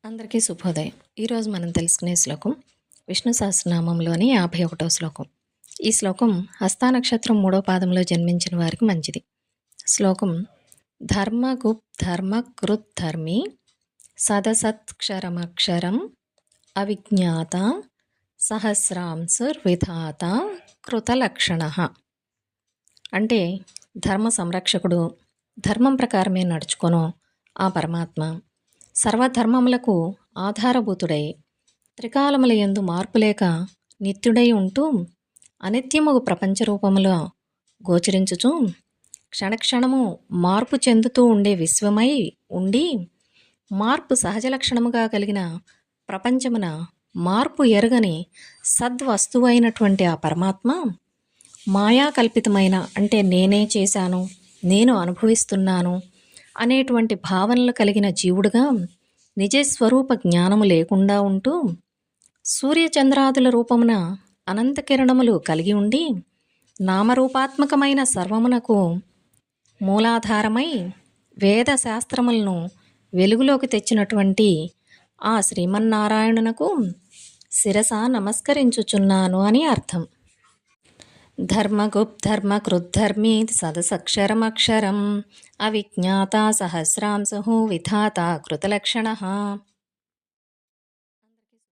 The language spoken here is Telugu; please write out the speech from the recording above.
అందరికీ శుభోదయం. ఈరోజు మనం తెలుసుకునే శ్లోకం విష్ణు సహస్రనామంలోని 51వ శ్లోకం. ఈ శ్లోకం హస్తా నక్షత్రం 3వ పాదంలో జన్మించిన వారికి మంచిది. శ్లోకం ధర్మగుప్ ధర్మకృత్ ధర్మి సదసత్క్షరమక్షరం అవిజ్ఞాత సహస్రాంశుర్విధాత కృతలక్షణ. అంటే ధర్మ సంరక్షకుడు, ధర్మం ప్రకారమే నడుచుకొను ఆ పరమాత్మ సర్వధర్మములకు ఆధారభూతుడై త్రికాలముల యందు మార్పులేక నిత్యుడై ఉంటూ అనిత్యముగు ప్రపంచ రూపములో గోచరించుచు క్షణక్షణము మార్పు చెందుతూ ఉండే విశ్వమై ఉండి మార్పు సహజ లక్షణముగా కలిగిన ప్రపంచమున మార్పు ఎరగని సద్వస్తువైనటువంటి ఆ పరమాత్మ మాయాకల్పితమైన అంటే నేనే చేశాను, నేను అనుభవిస్తున్నాను అనేటువంటి భావనలు కలిగిన జీవుడుగా నిజస్వరూప జ్ఞానము లేకుండా ఉంటూ సూర్యచంద్రాదుల రూపమున అనంత కిరణములు కలిగి ఉండి నామరూపాత్మకమైన సర్వమునకు మూలాధారమై వేద శాస్త్రములను వెలుగులోకి తెచ్చినటువంటి ఆ శ్రీమన్నారాయణునకు శిరస నమస్కరించుచున్నాను అని అర్థం. ధర్మగుప్ ధర్మకృద్ధర్మి సదసక్షరమక్షరం అవిజ్ఞాత సహస్రాంశు విధాత కృతలక్షణ.